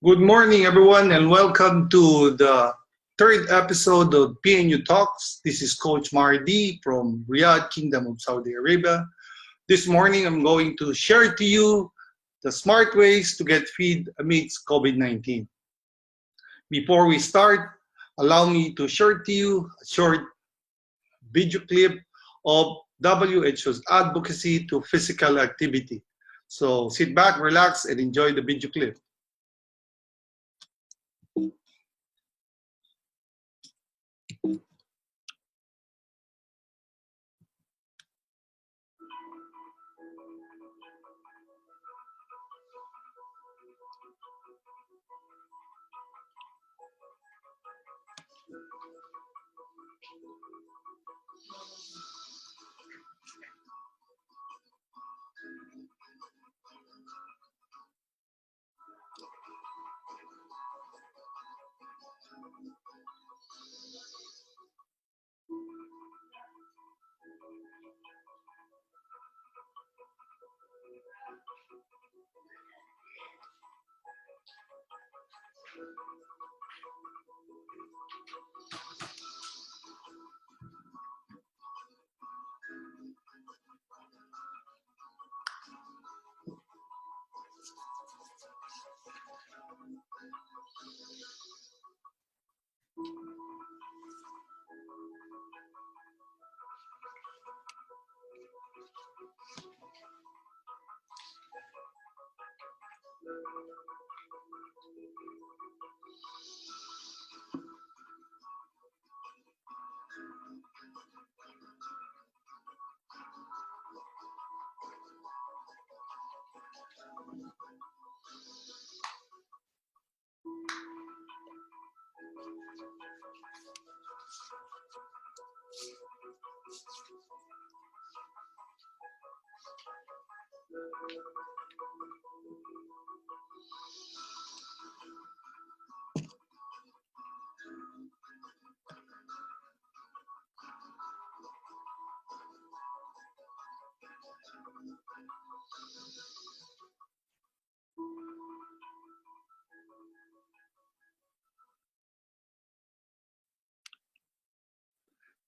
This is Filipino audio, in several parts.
Good morning, everyone, and welcome to the third episode of PNU Talks. This is Coach Mardi from Riyadh, Kingdom of Saudi Arabia. This morning, I'm going to share to you the smart ways to get fit amidst COVID-19. Before we start, allow me to share to you a short video clip of WHO's advocacy to physical activity. So sit back, relax, and enjoy the video clip.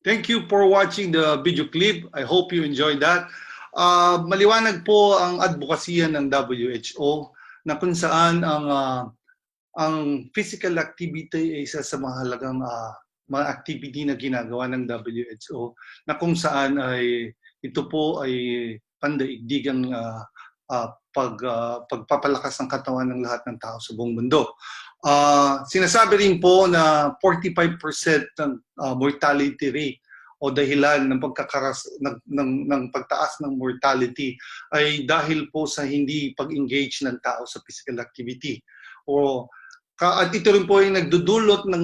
Thank you for watching the video clip. I hope you enjoyed that. Maliwanag po ang advokasya ng WHO na kung saan ang physical activity ay isa sa mahalagang mga activity na ginagawa ng WHO na kung saan ay ito po ay pandaigdigang pagpapalakas ng katawan ng lahat ng tao sa buong mundo. Sinasabi rin po na 45% ng mortality rate o dahilan ng ng pagtaas ng mortality ay dahil po sa hindi pag-engage ng tao sa physical activity. At ito rin po ay nagdudulot ng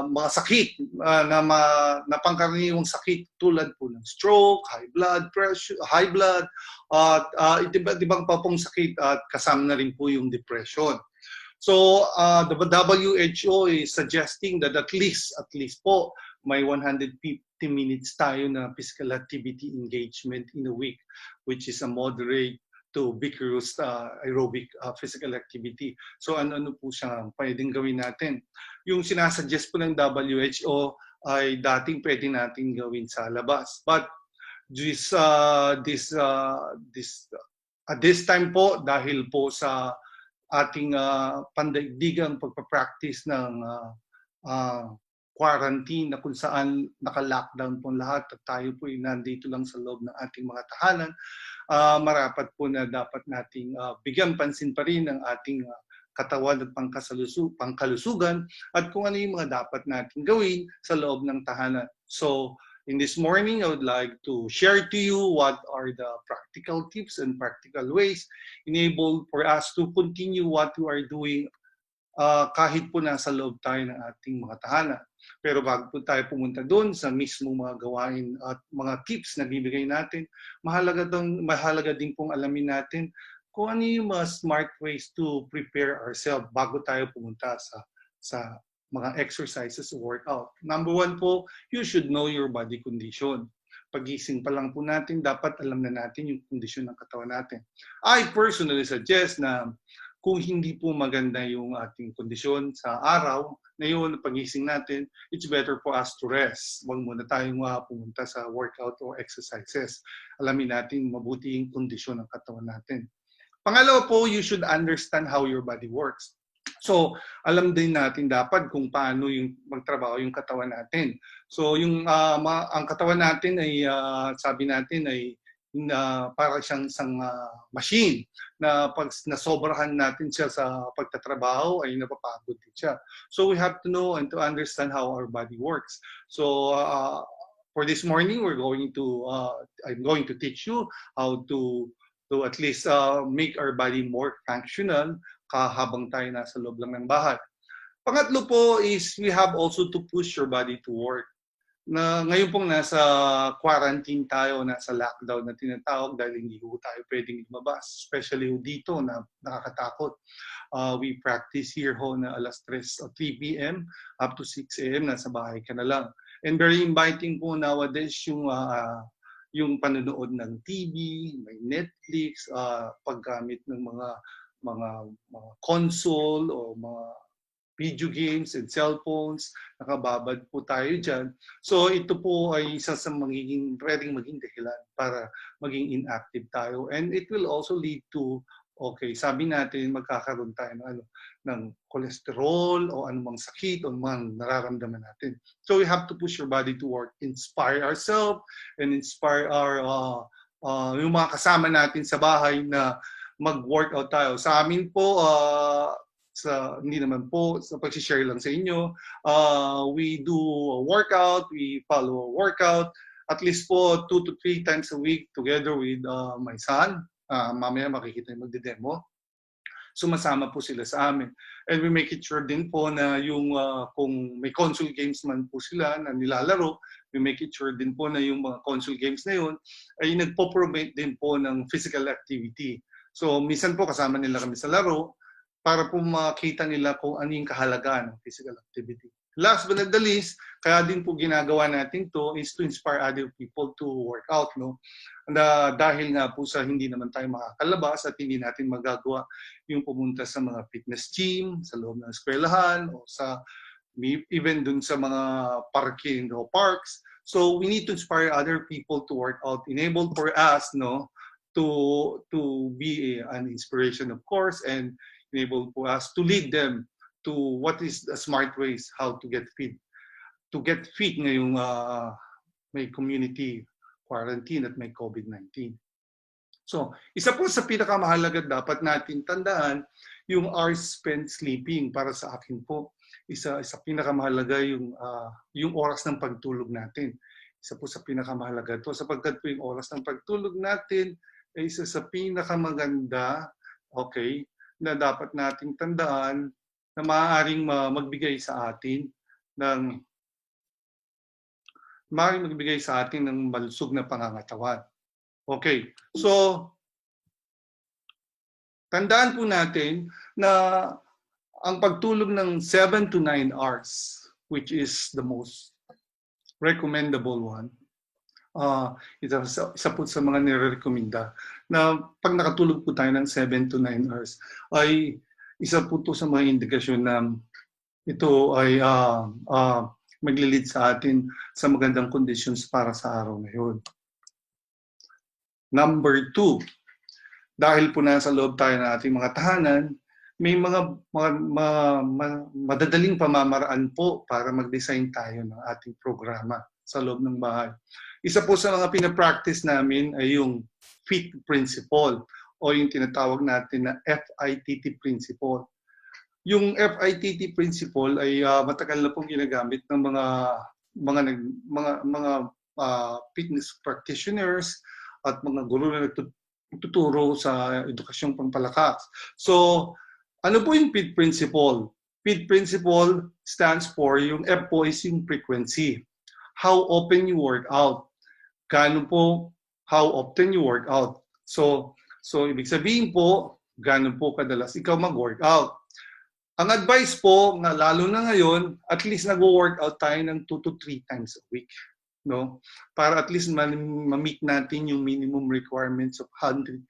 mga sakit na pangkaraniwang sakit tulad po ng stroke, high blood pressure, at iba't-ibang pa pong sakit at kasama na rin po yung depression. So the WHO is suggesting that at least po may 150 minutes tayo na physical activity engagement in a week, which is a moderate to vigorous aerobic physical activity. So ano po siya pwedeng gawin natin? Yung sinasuggest po ng WHO ay dating pwede natin gawin sa labas. But at this time po, dahil po sa ating pandaigdigang pagpapractice ng quarantine na kung saan naka-lockdown po lahat at tayo po ay nandito lang sa loob ng ating mga tahanan, marapat po na dapat nating bigyan pansin pa rin ang ating katawan at pangkalusugan at kung ano yung mga dapat nating gawin sa loob ng tahanan. So, in this morning, I would like to share to you what are the practical tips and practical ways enabled for us to continue what we are doing kahit po nasa loob tayo ng ating mga tahanan. Pero bago po tayo pumunta doon sa mismo mga gawain at mga tips na bibigay natin, mahalaga din pong alamin natin kung ano yung mga smart ways to prepare ourselves bago tayo pumunta sa mga exercises or workout. Number one po, you should know your body condition. Pagising pa lang po natin, dapat alam na natin yung kondisyon ng katawan natin. I personally suggest na kung hindi po maganda yung ating kondisyon sa araw, na yun, pagising natin, it's better for us to rest. Huwag muna tayong pumunta sa workout or exercises. Alamin natin mabuti yung kondisyon ng katawan natin. Pangalawa po, you should understand how your body works. So, alam din natin dapat kung paano yung magtrabaho yung katawan natin. So, yung ang katawan natin ay sabi natin ay para siyang isang machine na pag nasobrahan natin siya sa pagtatrabaho ay napapagod din siya. So, we have to know and to understand how our body works. So, for this morning, I'm going to teach you how to at least make our body more functional habang tayo nasa loob lang ng bahay. Pangatlo po is we have also to push your body to work. Na ngayon pong nasa quarantine tayo, nasa lockdown na tinatawag dahil hindi po tayo pwedeng lumabas. Especially dito na nakakatakot. We practice here ho na alas 3 p.m. up to 6 a.m. nasa bahay ka na lang. And very inviting po nowadays yung panonood ng TV, may Netflix, paggamit ng mga console o mga video games and cellphones, nakababad po tayo dyan. So ito po ay isa sa pwedeng maging dahilan para maging inactive tayo. And it will also lead to, sabi natin magkakaroon tayo ng cholesterol o anumang sakit o anumang nararamdaman natin. So we have to push your body to work, inspire ourselves and inspire yung mga kasama natin sa bahay na mag-workout tayo. Sa amin po, hindi naman po, sa pag-share lang sa inyo, we do a workout, we follow a workout, at least po 2 to 3 times a week together with my son. Mamaya makikita yung magde-demo. Sumasama po sila sa amin. And we make it sure din po na yung kung may console games man po sila na nilalaro, we make it sure din po na yung mga console games na yun ay nagpo-promote din po ng physical activity. So, minsan po kasama nila kami sa laro para po makita nila kung ano yung kahalagaan ng physical activity. Last but not the least, kaya din po ginagawa natin to is to inspire other people to work out. No? Dahil nga po sa hindi naman tayo makakalabas at hindi natin magagawa yung pumunta sa mga fitness gym, sa loob ng eskwelahan, o even dun sa mga parking o parks. So, we need to inspire other people to work out, enable for us, to be an inspiration, of course, and enable for us to lead them to what is the smart ways how to get fit. To get fit ngayong may community quarantine at may COVID-19. So, isa po sa pinakamahalaga dapat natin tandaan yung hours spent sleeping. Para sa akin po, isa pinakamahalaga yung oras ng pagtulog natin. Isa po sa pinakamahalaga to sapagkat po yung oras ng pagtulog natin ay isa sa pinakamaganda, na dapat nating tandaan na maaaring magbigay sa atin ng malusog na pangangatawan. Okay, so tandaan po natin na ang pagtulog ng 7 to 9 hours, which is the most recommendable one, isa po sa mga nire-recommenda na pag nakatulog po tayo ng 7 to 9 hours ay isa po to sa mga indikasyon na ito ay maglilid sa atin sa magandang conditions para sa araw na yun. Number 2, dahil po nasa loob tayo ng ating mga tahanan, may mga madadaling pamamaraan po para mag-design tayo ng ating programa sa loob ng bahay. Isa po sa mga pinapractice namin ay yung FIT principle o yung tinatawag natin na FITT principle. Yung FITT principle ay matagal na pong ginagamit ng mga fitness practitioners at mga guro na nagtuturo sa edukasyong pampalakas. So, ano po yung FIT principle? FIT principle stands for, yung F po is yung frequency. How often you work out. Gaano po, how often you work out. So ibig sabihin po, gaano po kadalas ikaw mag-workout. Ang advice po, na lalo na ngayon, at least nag-workout tayo ng 2 to 3 times a week. No? Para at least ma-meet natin yung minimum requirements of 150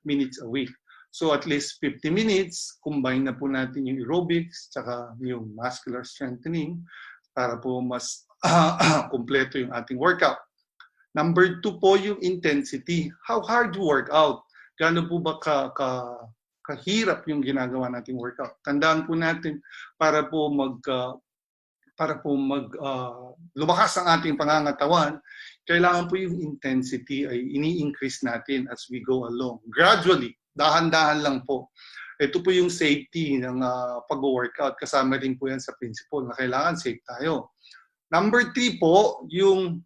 minutes a week. So at least 50 minutes, combine na po natin yung aerobics tsaka yung muscular strengthening para po mas kumpleto yung ating workout. Number 2 po yung intensity. How hard you work out? Gaano po ba kahirap yung ginagawa nating workout? Tandaan po natin para po lumakas ang ating pangangatawan, kailangan po yung intensity ay ini-increase natin as we go along. Gradually, dahan-dahan lang po. Ito po yung safety ng pag-workout. Kasama rin po yan sa principle na kailangan safe tayo. Number 3 po, yung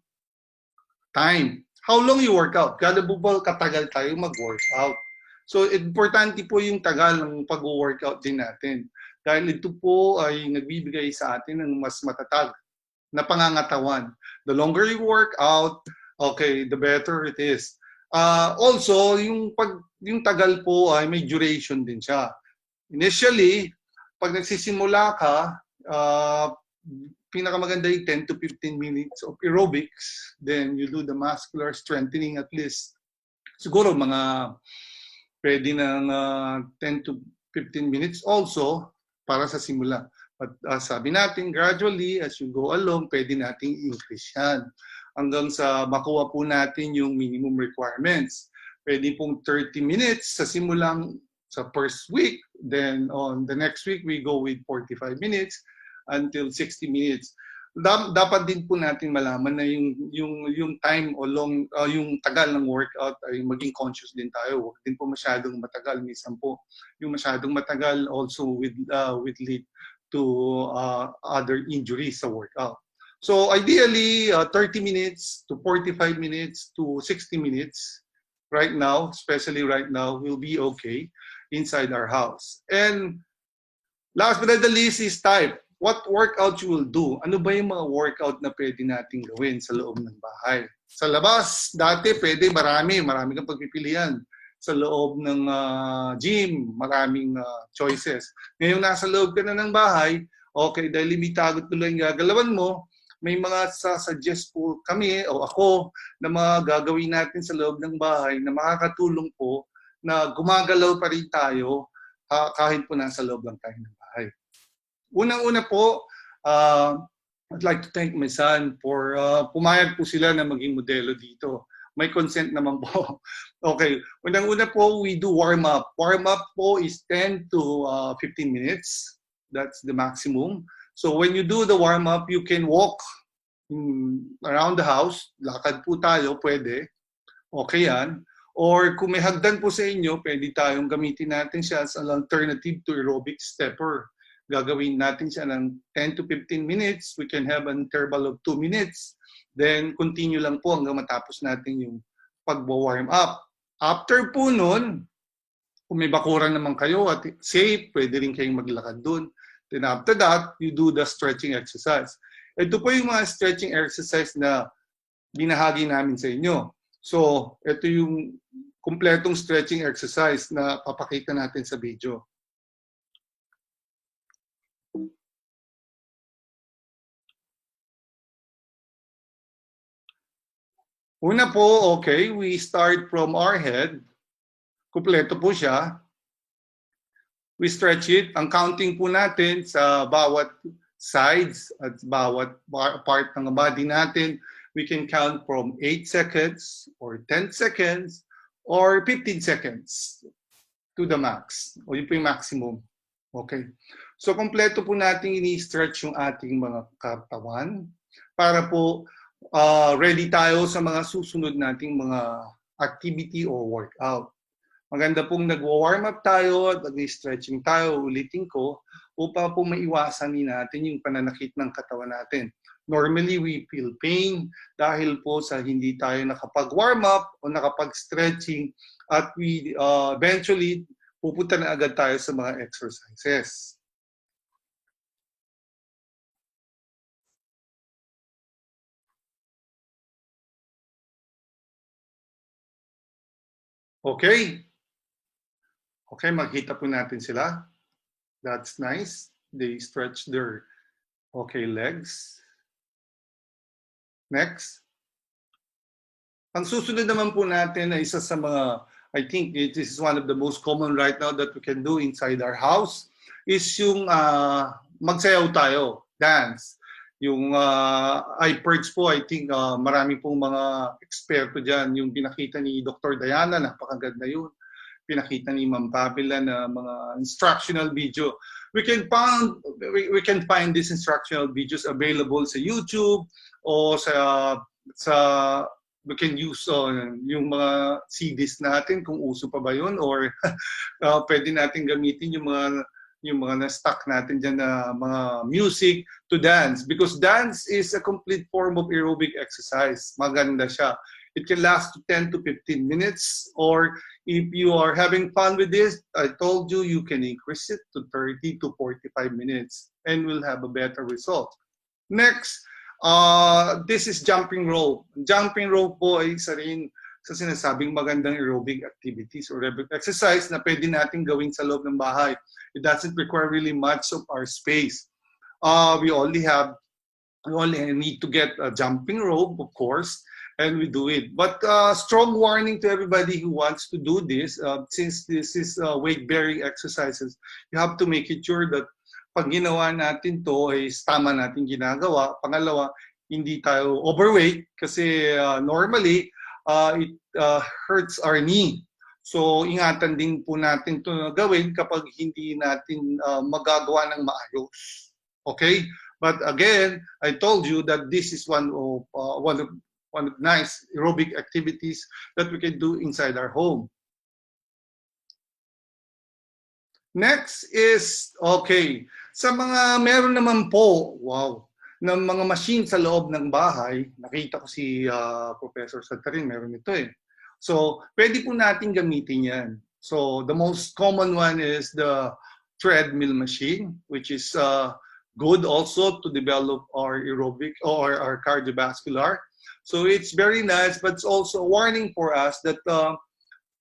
time. How long you work out? Gaano po ba katagal tayo mag-workout? So, importante po yung tagal ng pag-workout din natin. Dahil ito po ay nagbibigay sa atin ng mas matatag na pangangatawan. The longer you work out, okay, the better it is. Also, yung tagal po ay may duration din siya. Initially, pag nagsisimula ka, pinakamaganda yung 10 to 15 minutes of aerobics. Then you do the muscular strengthening at least. Siguro mga pwede ng 10 to 15 minutes also para sa simula. But sabi natin, gradually, as you go along, pwede nating increase yan. Hanggang sa makuha po natin yung minimum requirements. Pwede pong 30 minutes sa simulang sa first week. Then on the next week, we go with 45 minutes until 60 minutes. Dapat din po natin malaman na yung time o yung tagal ng workout ay maging conscious din tayo. Huwag din po masyadong matagal. Minsan po yung masyadong matagal also with lead to other injuries sa workout. So ideally, 30 minutes to 45 minutes to 60 minutes right now, especially right now, will be okay inside our house. And last but not the least is type. What workout you will do? Ano ba yung mga workout na pwede nating gawin sa loob ng bahay? Sa labas, dati pwede marami kang pagpipilian. Sa loob ng gym, maraming choices. Ngayon nasa loob ka na ng bahay, okay, dahil limitado tuloy yung gagalawan mo, may mga sasuggest po kami o ako na mga gagawin natin sa loob ng bahay na makakatulong po na gumagalaw pa rin tayo kahit po nasa loob lang tayo ng bahay. Unang-una po, I'd like to thank my son for pumayag po sila na maging modelo dito. May consent naman po. Okay, unang-una po, we do warm-up. Warm-up po is 10 to 15 minutes. That's the maximum. So when you do the warm-up, you can walk around the house. Lakad po tayo, pwede. Okay yan. Or kung may hagdan po sa inyo, pwede tayong gamitin natin siya as an alternative to aerobic stepper. Gagawin natin siya ng 10 to 15 minutes. We can have an interval of 2 minutes. Then, continue lang po hanggang matapos natin yung pag-warm up. After po nun, kung may bakuran naman kayo at safe, pwede rin kayong maglakad dun. Then after that, you do the stretching exercise. Ito po yung mga stretching exercise na binahagi namin sa inyo. So, ito yung kumpletong stretching exercise na papakita natin sa video. Una po, okay, we start from our head. Kumpleto po siya. We stretch it. Ang counting po natin sa bawat sides at bawat part ng body natin, we can count from 8 seconds or 10 seconds or 15 seconds to the max. O yun po yung maximum. Okay. So, kumpleto po natin ini-stretch yung ating mga katawan para po ready tayo sa mga susunod nating mga activity or workout. Maganda pong nag-warm up tayo at nag-stretching tayo, ulitin ko, upang po maiwasan natin yung pananakit ng katawan natin. Normally, we feel pain dahil po sa hindi tayo nakapag-warm up o nakapag-stretching at we eventually pupunta na agad tayo sa mga exercises. Okay. Okay, makita po natin sila. That's nice. They stretch their legs. Next. Ang susunod naman po natin ay isa sa mga I think this is one of the most common right now that we can do inside our house, is yung magsayaw tayo, dance. Yung iPerds po, I think marami pong mga eksperto dyan. Yung pinakita ni Dr. Diana, napakaganda yun. Pinakita ni Ma'am Pamela na mga instructional video. We can find these instructional videos available sa YouTube o we can use yung mga CDs natin kung uso pa ba yun, or pwede natin gamitin yung mga na-stock natin dyan na mga music to dance, because dance is a complete form of aerobic exercise. Maganda siya. It can last 10 to 15 minutes, or if you are having fun with this, I told you, you can increase it to 30 to 45 minutes and will have a better result. Next, this is jumping rope. Jumping rope po ay isa rin sa sinasabing magandang aerobic activities or aerobic exercise na pwede natin gawin sa loob ng bahay. It doesn't require really much of our space. We only need to get a jumping rope, of course, and we do it. But strong warning to everybody who wants to do this, since this is weight-bearing exercises, you have to make it sure that pag ginawa natin to is tama natin ginagawa. Pangalawa, hindi tayo overweight kasi normally it hurts our knee. So ingatan din po natin to gawin kapag hindi natin magagawa ng maayos. Okay? But again, I told you that this is one of nice aerobic activities that we can do inside our home. Next is, okay, sa mga meron naman po, ng mga machine sa loob ng bahay, nakita ko si Professor Santarin, meron ito eh. So, pwede po natin gamitin yan. So, the most common one is the treadmill machine, which is good also to develop our aerobic or our cardiovascular. So it's very nice, but it's also a warning for us that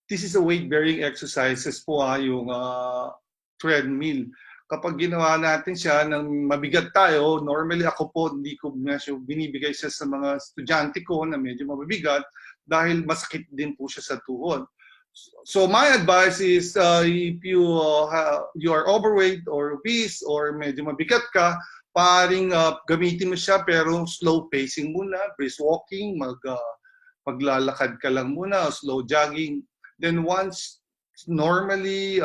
this is a weight-bearing exercises po yung treadmill. Kapag ginawa natin siya ng mabigat tayo, normally ako po, hindi ko binibigay siya sa mga estudyante ko na medyo mabibigat dahil masakit din po siya sa tuhod. So my advice is if you are overweight or obese or medyo mabigat ka, paring gamitin mo siya pero slow pacing muna, brisk walking, maglalakad ka lang muna, slow jogging. Then once normally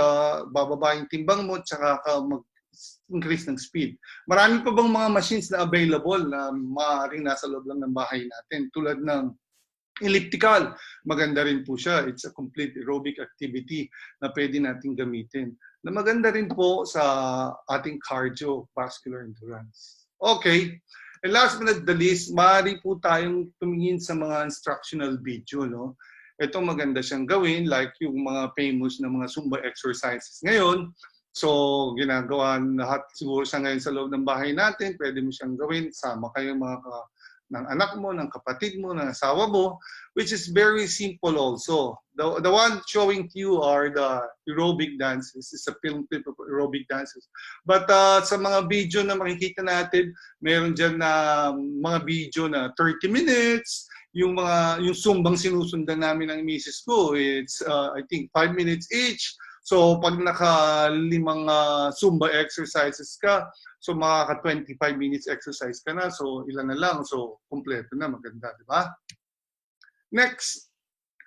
bababa yung timbang mo, tsaka ka mag-increase ng speed. Marami pa bang mga machines na available na maaaring nasa loob lang ng bahay natin, tulad ng elliptical, maganda rin po siya. It's a complete aerobic activity na pwede natin gamitin. Na maganda rin po sa ating cardiovascular endurance. Okay. And last but not the least, maaari po tayong tumingin sa mga instructional video. No? Ito maganda siyang gawin, like yung mga famous na mga Zumba exercises ngayon. So, ginagawa lahat siguro siya ngayon sa loob ng bahay natin. Pwede mo siyang gawin. Sama kayo mga ng anak mo, ng kapatid mo, ng asawa mo, which is very simple also. The one showing to you are the aerobic dances. It's a film clip of aerobic dances. But sa mga video na makikita natin, meron dyan na mga video na 30 minutes, yung sumbang sinusundan namin ng misis ko, it's I think 5 minutes each. So pag naka-5 Zumba exercises ka, so makaka 25 minutes exercise ka na, so ilan na lang, so kompleto na, maganda, di ba? Next,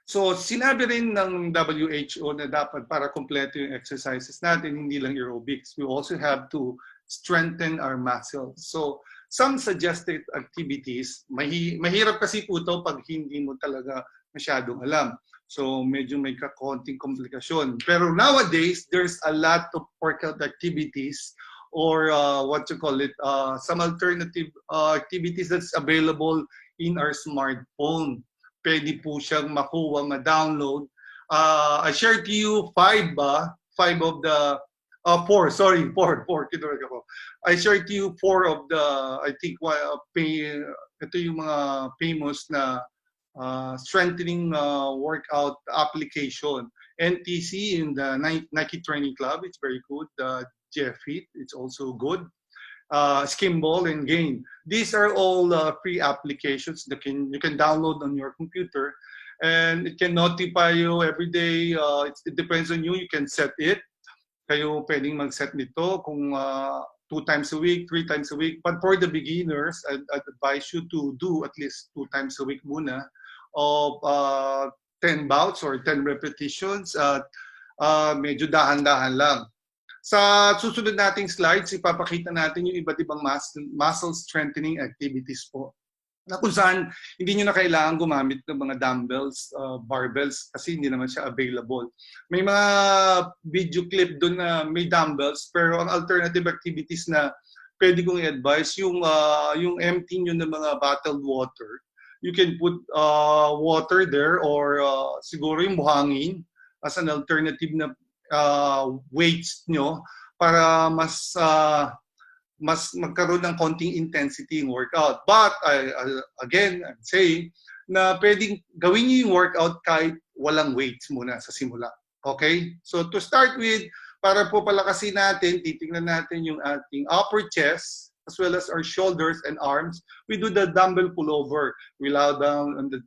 so sinabi rin ng WHO na dapat para kompleto yung exercises natin, hindi lang aerobics, we also have to strengthen our muscles. So some suggested activities, mahirap kasi po ito pag hindi mo talaga masyadong alam. So medyo may kakonting komplikasyon. Pero nowadays, there's a lot of workout activities or what you call it, some alternative activities that's available in our smartphone. Pwede po siyang makuha, ma-download. I shared to you 4, kinulag ako. I shared to you 4 of the, I think, ito yung mga famous na strengthening workout application. NTC in the Nike Training Club, it's very good. JFit, it's also good. Skimball and Gain. These are all free applications that you can download on your computer. And it can notify you every day. It depends on you. You can set it. Kayo pwedeng mag-set nito kung 2 times a week, 3 times a week. But for the beginners, I'd advise you to do at least 2 times a week muna of 10 bouts or 10 repetitions at medyo dahan-dahan lang. Sa susunod nating slides, ipapakita natin yung iba't ibang muscle strengthening activities po, na kung saan hindi nyo na kailangan gumamit ng mga dumbbells, barbells, kasi hindi naman siya available. May mga video clip doon na may dumbbells, pero ang alternative activities na pwede kong i-advise, yung empty nyo ng mga bottled water. You can put water there or siguro yung buhangin as an alternative na weights nyo para mas magkaroon ng konting intensity yung workout. But again, I'm saying na pwedeng gawin niyo yung workout kahit walang weights muna sa simula. Okay? So to start with, para po palakasin natin, titingnan natin yung ating upper chest as well as our shoulders and arms. We do the dumbbell pullover. We lie down on the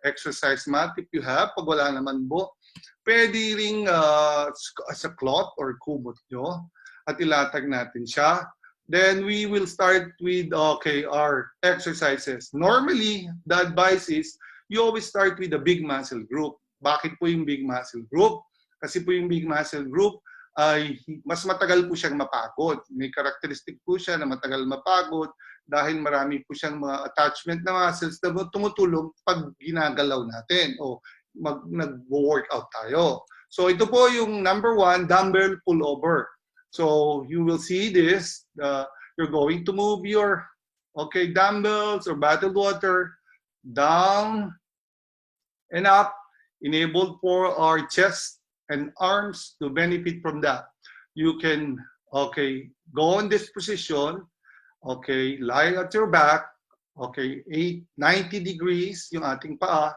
exercise mat if you have. Pag wala naman po, pwede ring sa cloth or kumot nyo at ilatag natin siya. Then we will start with our exercises. Normally, the advice is you always start with the big muscle group. Bakit po yung big muscle group? Kasi po yung big muscle group ay mas matagal po siyang mapagod. May characteristic po siya na matagal mapagod dahil marami po siyang mga attachment na muscles na tumutulong pag ginagalaw natin o nag-workout tayo. So ito po yung number 1, dumbbell pullover. So you will see this. You're going to move your dumbbells or bottled water down and up, enabled for our chest and arms to benefit from that. You can go in this position, lie at your back, 90 degrees yung ating paa,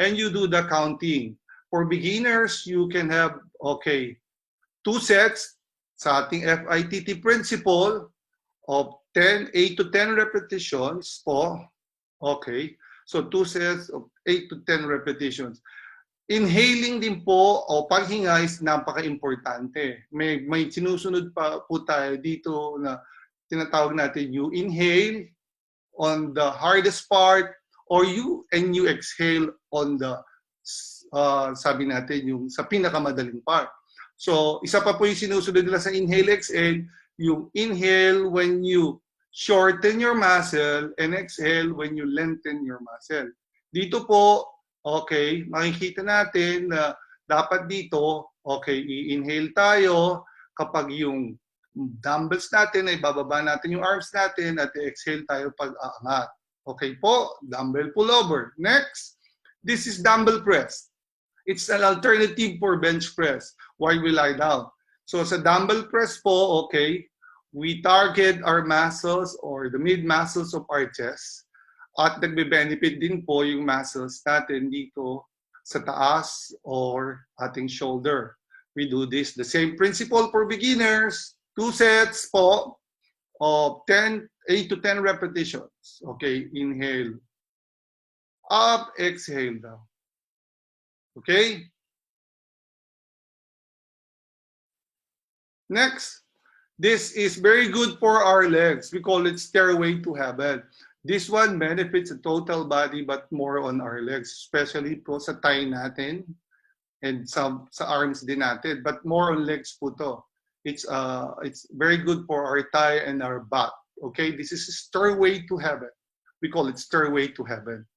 and you do the counting. For beginners, you can have 2 sets sa ating FITT principle of 8 to 10 repetitions po. So 2 sets of 8 to 10 repetitions. Inhaling din po o paghinga is napaka-importante. May sinusunod pa po tayo dito na tinatawag natin you inhale on the hardest part or you exhale on the sabi natin yung sa pinakamadaling part. So isa pa po yung sinusunod nila sa inhale exhale, yung inhale when you shorten your muscle and exhale when you lengthen your muscle. Dito po makikita natin na dapat dito, i-inhale tayo kapag yung dumbbells natin ay bababa natin yung arms natin at i-exhale tayo pag aangat. Okay po, dumbbell pullover. Next, this is dumbbell press. It's an alternative for bench press while we lie down. So sa dumbbell press po, we target our muscles or the mid muscles of our chest. At nagbe-benefit din po yung muscles natin dito sa taas or ating shoulder. We do this, the same principle for beginners. 2 sets po of 8 to 10 repetitions. Inhale. Up, exhale down. Next, this is very good for our legs. We call it Stairway to Heaven. This one benefits the total body but more on our legs, especially po sa thigh natin and sa arms din natin, but more on legs po to. It's very good for our thigh and our back. This is Stairway to Heaven. We call it Stairway to Heaven.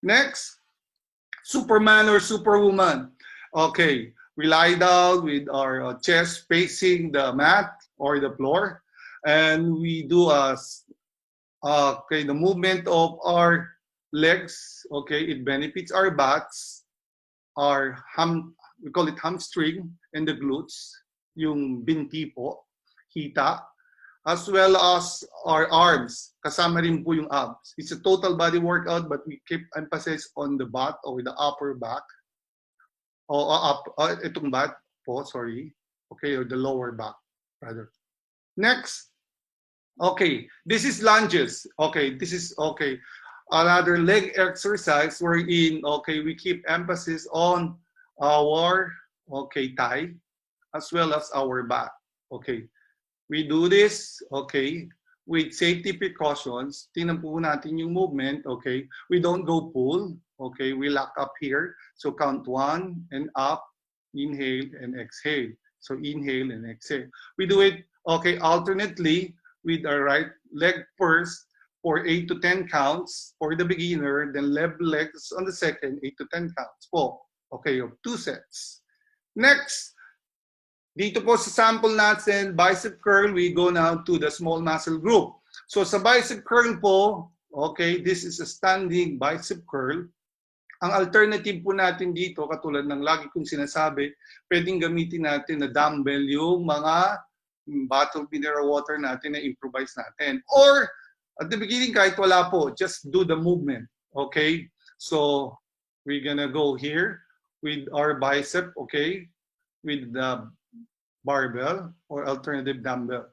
Next, Superman or Superwoman. We lie down with our chest facing the mat or the floor, and we do the movement of our legs. It benefits our butts, we call it hamstring, and the glutes, yung binti po, hita, as well as our arms. Kasama rin po yung abs. It's a total body workout, but we keep emphasis on the butt or the upper back. Itong butt po, sorry. Or the lower back, rather. Next. This is lunges. This is another leg exercise wherein, okay, we keep emphasis on our, okay, thigh as well as our back. Okay, we do this, okay, with safety precautions. Tingnan po natin yung movement, okay. We don't go pull, okay, we lock up here. So count 1 and up, inhale and exhale. So inhale and exhale. We do it, okay, alternately with our right leg first for 8 to 10 counts for the beginner, then left legs on the second, 8 to 10 counts po. Okay, of 2 sets. Next, dito po sa sample natin, bicep curl, we go now to the small muscle group. So sa bicep curl po, okay, this is a standing bicep curl. Ang alternative po natin dito, katulad ng lagi kong sinasabi, pwedeng gamitin natin na dumbbell yung mga bottled mineral water natin na improvise natin. Or, at the beginning, kahit wala po, just do the movement. Okay? So, we're gonna go here with our bicep, okay? With the barbell or alternative dumbbell.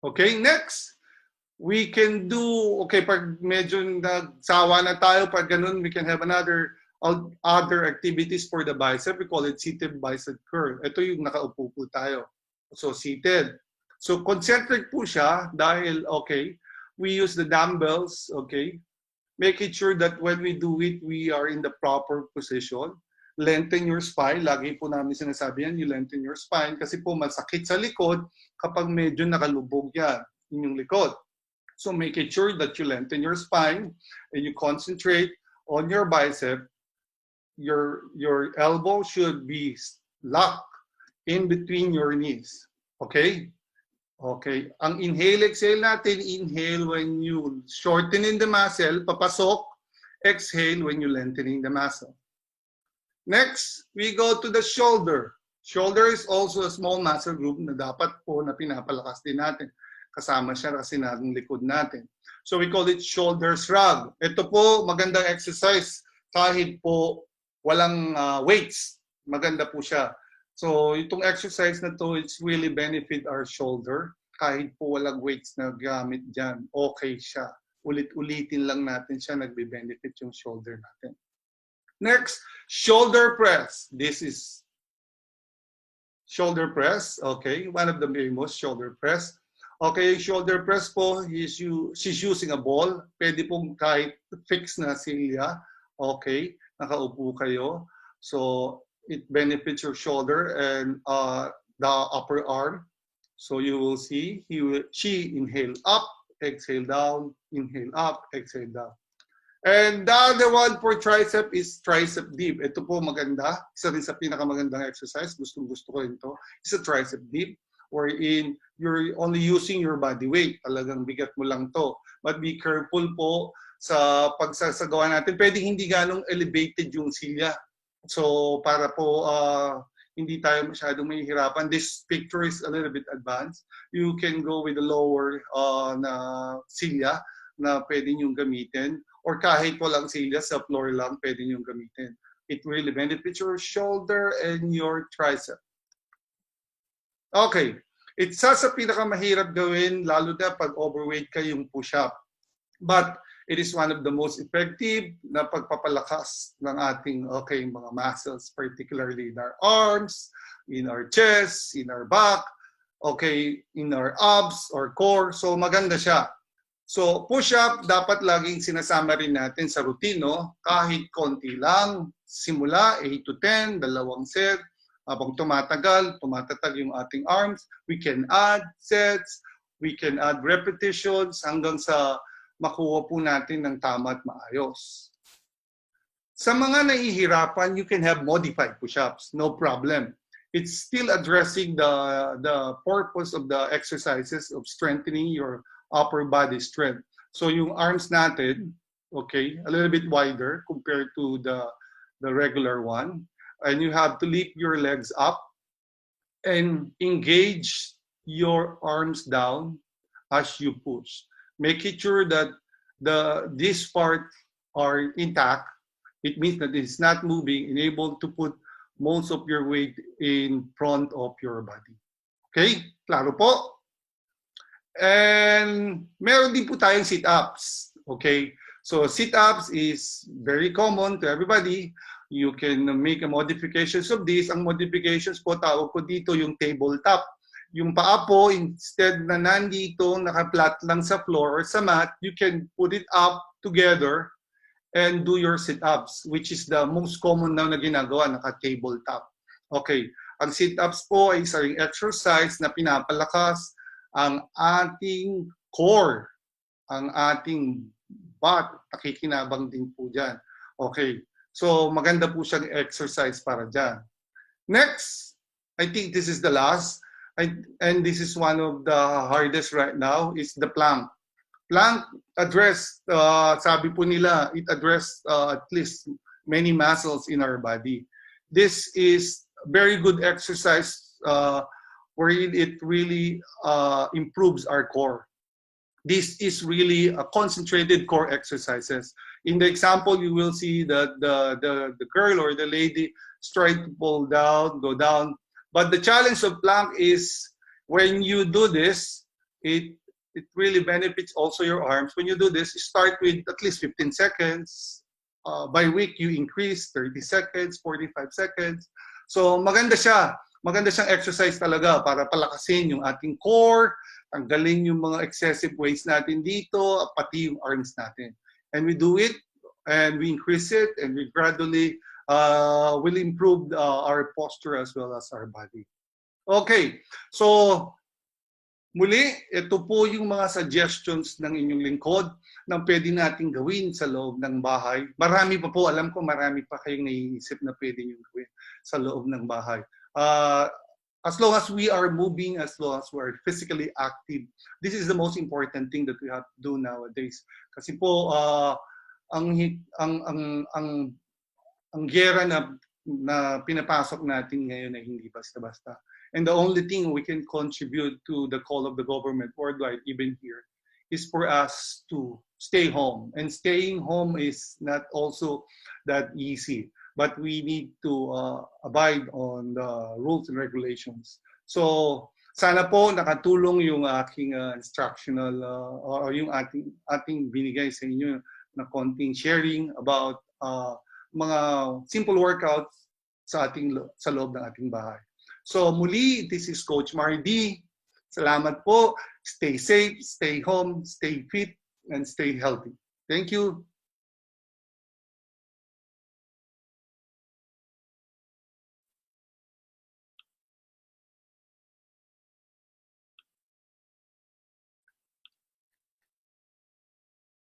Okay, next. We can do, okay, pag medyo nagsawa na tayo, pag ganun, we can have other activities for the bicep. We call it seated bicep curl. Ito yung nakaupo po tayo. So, seated. So, concentric po siya dahil, okay, we use the dumbbells, okay, making sure that when we do it, we are in the proper position. Lengthen your spine. Lagi po namin sinasabi yan, you lengthen your spine kasi po masakit sa likod kapag medyo nakalubog yan, inyong likod. So make it sure that you lengthen your spine and you concentrate on your bicep. Your elbow should be locked in between your knees. Okay? Okay. Ang inhale, exhale natin, inhale when you shortening the muscle, papasok. Exhale when you lengthening the muscle. Next, we go to the shoulder. Shoulder is also a small muscle group na dapat po na pinapalakas din natin. Kasama siya kasi ng likod natin. So we call it shoulder shrug. Ito po, magandang exercise kahit po walang weights. Maganda po siya. So itong exercise na to, it's really benefit our shoulder. Kahit po walang weights na gamit dyan, okay siya. Ulit-ulitin lang natin siya, nagbe-benefit yung shoulder natin. Next, shoulder press. This is shoulder press. Okay, one of the famous shoulder press. Okay, shoulder press po, she's using a ball. Pwede pong kahit fixed na silya. Okay, nakaupo kayo. So, it benefits your shoulder and the upper arm. So, you will see, she inhale up, exhale down, inhale up, exhale down. And the other one for tricep is tricep dip. Ito po maganda. Isa rin sa pinakamagandang exercise. Gusto ko ito. It's a tricep dip. Wherein you're only using your body weight. Talagang bigat mo lang to. But be careful po sa pagsasagawa natin. Pwede hindi ganong elevated yung silya. So para po hindi tayo masyadong mahihirapan. This picture is a little bit advanced. You can go with the lower na silya na pwede niyong gamitin. Or kahit walang silya, sa floor lang pwede niyong gamitin. It really benefits your shoulder and your tricep. Okay, isa sa pinakamahirap gawin, lalo na pag overweight ka, yung push-up. But it is one of the most effective na pagpapalakas ng ating mga muscles, particularly in our arms, in our chest, in our back, okay, in our abs or core. So maganda siya. So push-up, dapat laging sinasama rin natin sa routine, no? Kahit konti lang, simula 8 to 10, 2 set. Habang tumatatag yung ating arms, we can add sets, we can add repetitions hanggang sa makuha po natin ng tama at maayos. Sa mga nahihirapan, you can have modified push-ups, no problem. It's still addressing the purpose of the exercises of strengthening your upper body strength. So yung arms natin, okay, a little bit wider compared to the regular one. And you have to lift your legs up and engage your arms down as you push. Make it sure that this part are intact. It means that it's not moving and able to put most of your weight in front of your body. Okay? Klaro po? And meron din po tayong sit-ups. Okay, so sit-ups is very common to everybody. You can make a modifications of this. Ang modifications po, tawag ko dito yung tabletop. Yung paa po, instead na nandito, naka-flat lang sa floor or sa mat, you can put it up together and do your sit-ups, which is the most common na ginagawa, naka-tabletop. Okay, ang sit-ups po ay isang exercise na pinapalakas ang ating core, ang ating butt, nakikinabang din po dyan. Okay, so maganda po siyang exercise para dyan. Next, I think this is the last, and this is one of the hardest right now, is the plank. Plank address, sabi po nila, it addressed at least many muscles in our body. This is very good exercise wherein it really improves our core. This is really a concentrated core exercises. In the example, you will see that the girl or the lady is trying to pull down, go down. But the challenge of plank is when you do this, it really benefits also your arms. When you do this, you start with at least 15 seconds. By week, you increase 30 seconds, 45 seconds. So maganda siya. Maganda siyang exercise talaga para palakasin yung ating core, tanggalin yung mga excessive weights natin dito, pati yung arms natin. And we do it, and we increase it, and we gradually will improve our posture as well as our body. Okay, so muli, ito po yung mga suggestions ng inyong lingkod na pwede nating gawin sa loob ng bahay. Marami pa po, alam ko marami pa kayong naiisip na pwede nyo gawin sa loob ng bahay. As long as we are moving, as long as we are physically active, this is the most important thing that we have to do nowadays. Kasi po, ang gera na pinapasok natin ngayon ay hindi basta-basta. And the only thing we can contribute to the call of the government worldwide, even here, is for us to stay home. And staying home is not also that easy. But we need to abide on the rules and regulations. So sana po nakatulong yung aking instructional or yung ating binigay sa inyo na konting sharing about mga simple workouts sa loob ng ating bahay. So muli, this is Coach Mardy. Salamat po. Stay safe, stay home, stay fit, and stay healthy. Thank you.